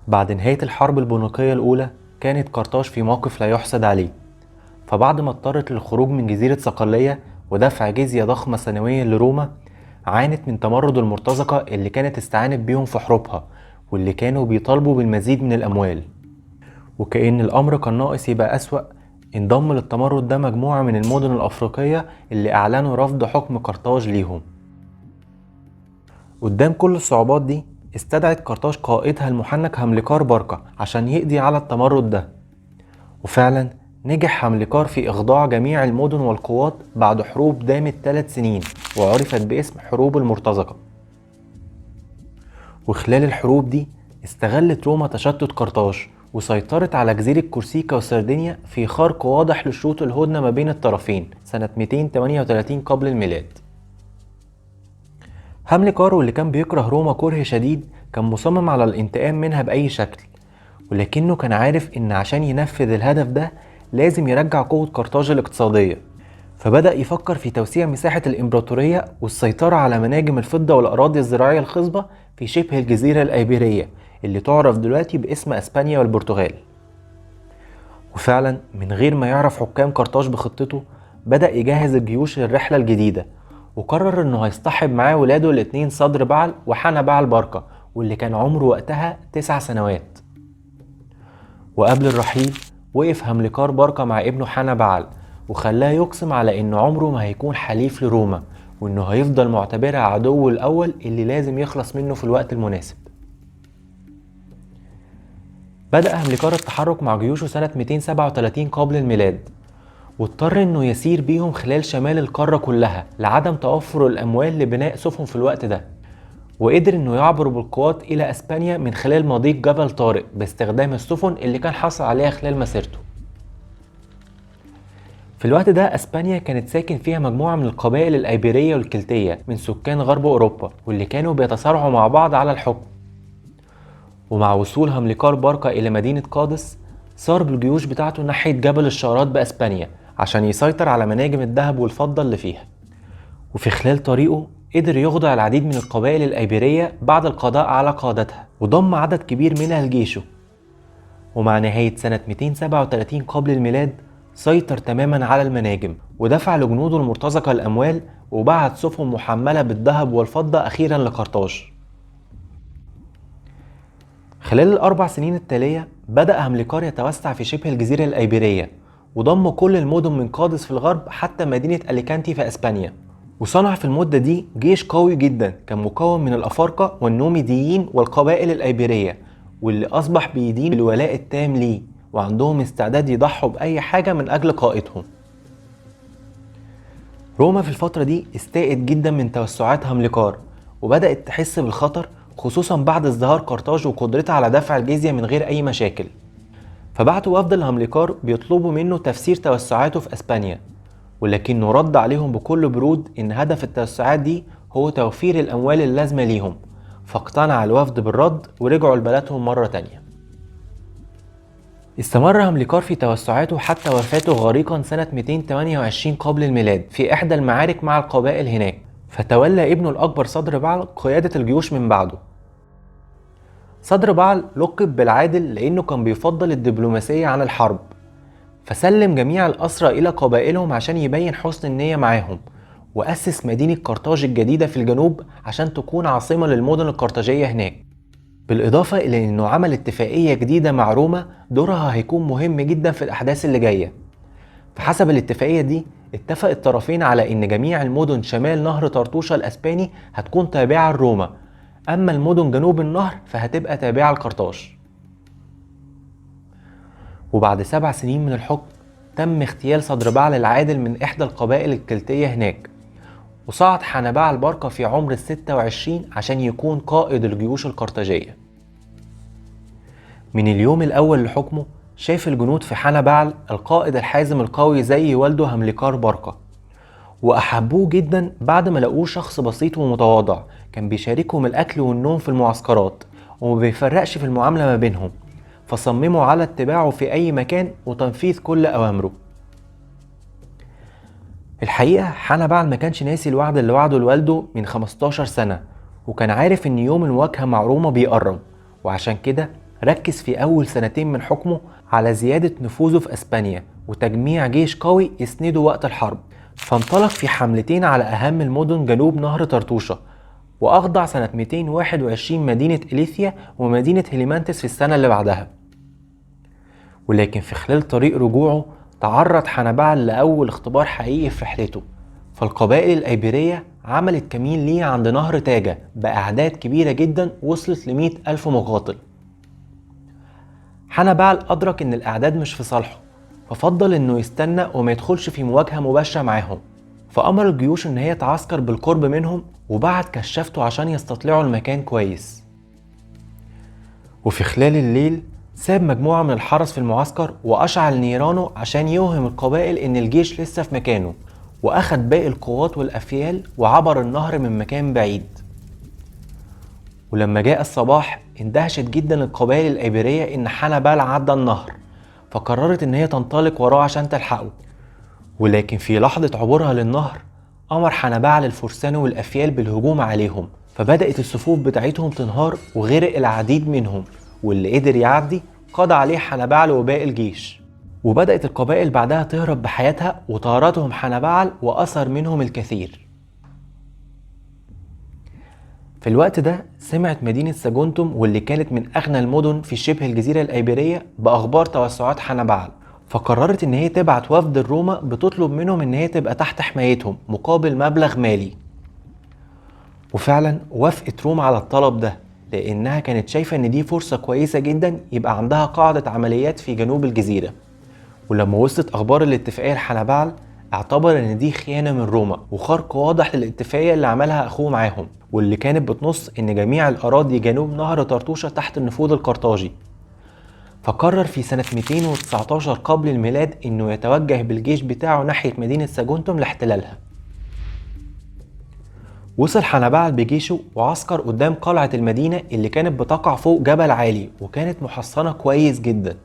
بعد نهاية الحرب البونيقية الأولى كانت قرطاج في موقف لا يحسد عليه. فبعد ما اضطرت للخروج من جزيرة صقلية ودفع جزية ضخمة سنويا لروما، عانت من تمرد المرتزقة اللي كانت استعانت بيهم في حروبها، واللي كانوا بيطالبوا بالمزيد من الأموال. وكأن الأمر كان ناقص يبقى أسوأ، انضم للتمرد ده مجموعة من المدن الأفريقية اللي أعلنوا رفض حكم قرطاج ليهم. قدام كل الصعوبات دي استدعت قرطاج قائدها المحنك هملكار باركا عشان يقضي على التمرد ده. وفعلا نجح هملكار في إخضاع جميع المدن والقوات بعد حروب دامت 3 سنين وعرفت باسم حروب المرتزقة. وخلال الحروب دي استغلت روما تشتت قرطاج وسيطرت على جزيرة كورسيكا وسردينيا في خرق واضح لشروط الهدنة ما بين الطرفين سنة 238 قبل الميلاد. هملكار اللي كان بيكره روما كره شديد كان مصمم على الانتقام منها بأي شكل، ولكنه كان عارف ان عشان ينفذ الهدف ده لازم يرجع قوة قرطاج الاقتصادية. فبدأ يفكر في توسيع مساحة الإمبراطورية والسيطرة على مناجم الفضة والأراضي الزراعية الخصبة في شبه الجزيرة الأيبيرية اللي تعرف دلوقتي باسم أسبانيا والبرتغال. وفعلا من غير ما يعرف حكام قرطاج بخطته بدأ يجهز الجيوش للرحلة الجديدة، وقرر انه هيصطحب معاه ولاده الاتنين صدر بعل وحنا بعل باركا واللي كان عمره وقتها 9 سنوات. وقبل الرحيل وقف هملكار باركا مع ابنه حنا بعل وخلاه يقسم على انه عمره ما هيكون حليف لروما، وانه هيفضل معتبرها عدوه الاول اللي لازم يخلص منه في الوقت المناسب. بدأ هملكار التحرك مع جيوشه سنة 237 قبل الميلاد، واضطر انه يسير بيهم خلال شمال القارة كلها لعدم توفر الاموال لبناء سفن في الوقت ده، وقدر انه يعبر بالقوات الى اسبانيا من خلال مضيق جبل طارق باستخدام السفن اللي كان حصل عليها خلال مسيرته. في الوقت ده اسبانيا كانت ساكن فيها مجموعة من القبائل الايبيرية والكلتية من سكان غرب اوروبا واللي كانوا بيتصارعوا مع بعض على الحكم. ومع وصول هملكار باركا الى مدينة قادس سار بالجيوش بتاعته ناحية جبل الشارات باسبانيا عشان يسيطر على مناجم الذهب والفضة اللي فيها. وفي خلال طريقه قدر يخضع العديد من القبائل الأيبيرية بعد القضاء على قادتها وضم عدد كبير منها لجيشه. ومع نهاية سنة 237 قبل الميلاد سيطر تماما على المناجم ودفع لجنوده المرتزقة الأموال وبعت سفن محملة بالذهب والفضة أخيرا لقرطاج. خلال ال4 سنين التالية بدأ هملكار يتوسع في شبه الجزيرة الأيبيرية وضم كل المدن من قادس في الغرب حتى مدينة أليكانتي في أسبانيا، وصنع في المدة دي جيش قوي جدا كان مكون من الأفارقة والنوميديين والقبائل الأيبيرية، واللي أصبح بيدين بالولاء التام ليه وعندهم استعداد يضحوا بأي حاجة من أجل قائدهم. روما في الفترة دي استاءت جدا من توسعات هملكار وبدأت تحس بالخطر، خصوصا بعد ازدهار قرطاج وقدرتها على دفع الجزية من غير أي مشاكل. فبعتوا وفد لهملكار بيطلبوا منه تفسير توسعاته في اسبانيا، ولكنه رد عليهم بكل برود ان هدف التوسعات دي هو توفير الاموال اللازمة ليهم، فاقتنع الوفد بالرد ورجعوا لبلدهم مرة تانية. استمر هملكار في توسعاته حتى وفاته غريقا سنة 228 قبل الميلاد في احدى المعارك مع القبائل هناك، فتولى ابنه الاكبر صدر بعل قيادة الجيوش من بعده. صدر بعل لقب بالعادل لأنه كان بيفضل الدبلوماسية عن الحرب، فسلم جميع الأسرى إلى قبائلهم عشان يبين حسن النية معاهم، وأسس مدينة قرطاج الجديدة في الجنوب عشان تكون عاصمة للمدن القرطاجية هناك، بالإضافة إلى أنه عمل اتفاقية جديدة مع روما دورها هيكون مهم جدا في الأحداث اللي جاية. فحسب الاتفاقية دي اتفق الطرفين على أن جميع المدن شمال نهر طرطوشة الأسباني هتكون تابعة لروما، أما المدن جنوب النهر فهتبقى تابعة لقرطاج. وبعد 7 سنين من الحكم تم اغتيال صدر بعل العادل من إحدى القبائل الكلتية هناك، وصعد حنبعل باركا في عمر 26 عشان يكون قائد الجيوش القرطاجية. من اليوم الأول لحكمه شاف الجنود في حنبعل القائد الحازم القوي زي والده هملكار باركا، وأحبوه جدا بعد ما لقوه شخص بسيط ومتواضع كان بيشاركهم الأكل والنوم في المعسكرات وما بيفرقش في المعاملة ما بينهم، فصمموا على اتباعه في أي مكان وتنفيذ كل أوامره. الحقيقة حنبعل ما كانش ناسي الوعد اللي وعده لوالده من 15 سنة، وكان عارف إن يوم المواجهة مع روما بيقرب، وعشان كده ركز في أول سنتين من حكمه على زيادة نفوذه في أسبانيا وتجميع جيش قوي يسنده وقت الحرب، فانطلق في حملتين على أهم المدن جنوب نهر طرطوشة، وأخضع سنة 221 مدينة إليثيا ومدينة هيليمانتس في السنة اللي بعدها. ولكن في خلال طريق رجوعه تعرض حنبعل لأول اختبار حقيقي في رحلته، فالقبائل الأيبيرية عملت كمين ليه عند نهر تاجة بأعداد كبيرة جدا وصلت ل100,000 مقاتل. حنبعل أدرك إن الأعداد مش في صالحه، ففضل إنه يستنى وما يدخلش في مواجهة مباشرة معاهم، فأمر الجيوش إن هي تعسكر بالقرب منهم وبعت كشافته عشان يستطلعوا المكان كويس. وفي خلال الليل ساب مجموعة من الحرس في المعسكر وأشعل نيرانه عشان يوهم القبائل إن الجيش لسه في مكانه، وأخد باقي القوات والأفيال وعبر النهر من مكان بعيد. ولما جاء الصباح اندهشت جدا القبائل الأيبيرية إن حنبال عدى النهر، فقررت إن هي تنطلق وراه عشان تلحقه. ولكن في لحظة عبورها للنهر أمر حنبال الفرسان والأفيال بالهجوم عليهم، فبدأت الصفوف بتاعتهم تنهار وغرق العديد منهم، واللي قدر يعدي قضى عليه حنبال وباقي الجيش. وبدأت القبائل بعدها تهرب بحياتها وطاردهم حنبال وأثر منهم الكثير. في الوقت ده سمعت مدينة ساجونتوم واللي كانت من أغنى المدن في شبه الجزيرة الأيبيرية بأخبار توسعات حنبال، فقررت إن هي تبعت وفد الروما بتطلب منهم إن هي تبقى تحت حمايتهم مقابل مبلغ مالي. وفعلا وافقت روما على الطلب ده، لأنها كانت شايفة إن دي فرصة كويسة جدا يبقى عندها قاعدة عمليات في جنوب الجزيرة. ولما وصلت أخبار الاتفاقية لحنبال اعتبر إن دي خيانة من روما وخرق واضح للاتفاقية اللي عملها أخوه معاهم، واللي كانت بتنص إن جميع الأراضي جنوب نهر طرطوشة تحت النفوذ القرطاجي. فقرر في سنة 219 قبل الميلاد إنه يتوجه بالجيش بتاعه ناحية مدينة ساجونتوم لاحتلالها. وصل حنبال بجيشه وعسكر قدام قلعة المدينة اللي كانت بتقع فوق جبل عالي وكانت محصنة كويس جدا،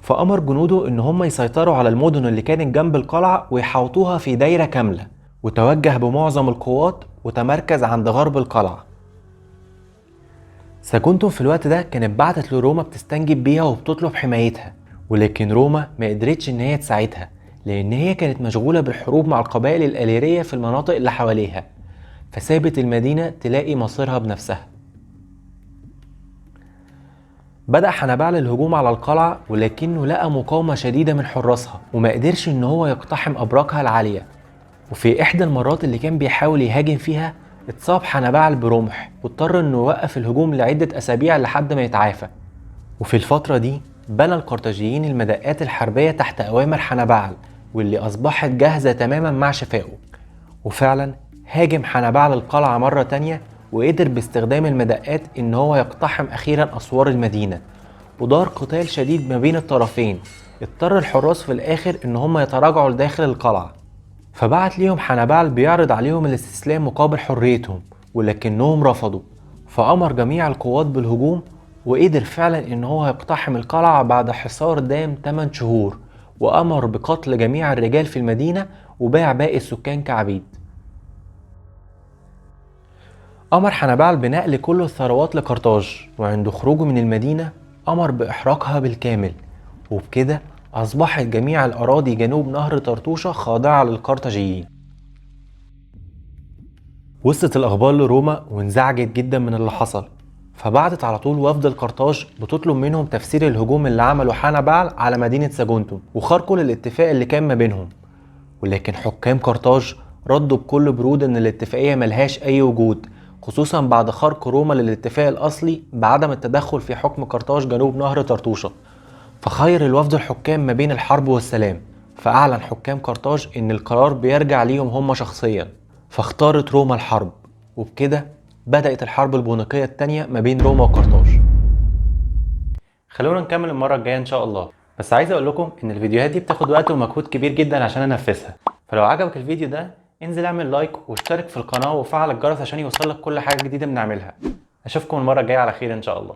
فأمر جنوده إن هم يسيطروا على المدن اللي كانت جنب القلعة ويحوطوها في دايرة كاملة، وتوجه بمعظم القوات وتمركز عند غرب القلعة. ساجونتوم في الوقت ده كانت بعتت لروما بتستنجد بيها وبتطلب حمايتها، ولكن روما ما قدرتش إن هي تساعدها لأن هي كانت مشغولة بالحروب مع القبائل الأليرية في المناطق اللي حواليها، فسابت المدينة تلاقي مصيرها بنفسها. بدأ حنبال الهجوم على القلعة، ولكنه لقى مقاومة شديدة من حراسها وما قدرش ان هو يقتحم ابراجها العالية. وفي احدى المرات اللي كان بيحاول يهاجم فيها اتصاب حنبال برمح واضطر انه يوقف الهجوم لعدة اسابيع لحد ما يتعافى. وفي الفترة دي بنى القرطاجيين المدقات الحربية تحت اوامر حنبال واللي اصبحت جاهزة تماما مع شفائه. وفعلا هاجم حنبال القلعة مرة تانية وقدر باستخدام المدقات ان هو يقتحم اخيرا اسوار المدينة، ودار قتال شديد ما بين الطرفين. اضطر الحراس في الاخر ان هم يتراجعوا لداخل القلعة، فبعت ليهم حنبال بيعرض عليهم الاستسلام مقابل حريتهم، ولكنهم رفضوا. فامر جميع القوات بالهجوم وقدر فعلا ان هو يقتحم القلعة بعد حصار دام 8 شهور، وامر بقتل جميع الرجال في المدينة وباع باقي السكان كعبيد. أمر حنبال بنقل كل الثروات لقرطاج، وعند خروجه من المدينة أمر بإحراقها بالكامل، وبكده أصبحت جميع الأراضي جنوب نهر طرطوشة خاضعة للقرطاجيين. وصلت الأخبار لروما وانزعجت جدا من اللي حصل، فبعتت على طول وفد القرطاج بتطلب منهم تفسير الهجوم اللي عمله حنبال على مدينة ساجونتوم وخرقوا للاتفاق اللي كان ما بينهم. ولكن حكام قرطاج ردوا بكل برود ان الاتفاقية ملهاش اي وجود، خصوصا بعد خرق روما للاتفاق الاصلي بعدم التدخل في حكم قرطاج جنوب نهر طرطوشة. فخير الوفد الحكام ما بين الحرب والسلام، فاعلن حكام قرطاج ان القرار بيرجع ليهم هم شخصيا، فاختارت روما الحرب. وبكده بدأت الحرب البونيقية التانية ما بين روما وقرطاج. خلونا نكمل المرة الجاية ان شاء الله، بس عايز اقول لكم ان الفيديوهات دي بتاخد وقت ومجهود كبير جدا عشان انفذها، فلو عجبك الفيديو ده انزل اعمل لايك واشترك في القناة وفعل الجرس عشان يوصلك كل حاجة جديدة بنعملها. اشوفكم المرة الجاية على خير ان شاء الله.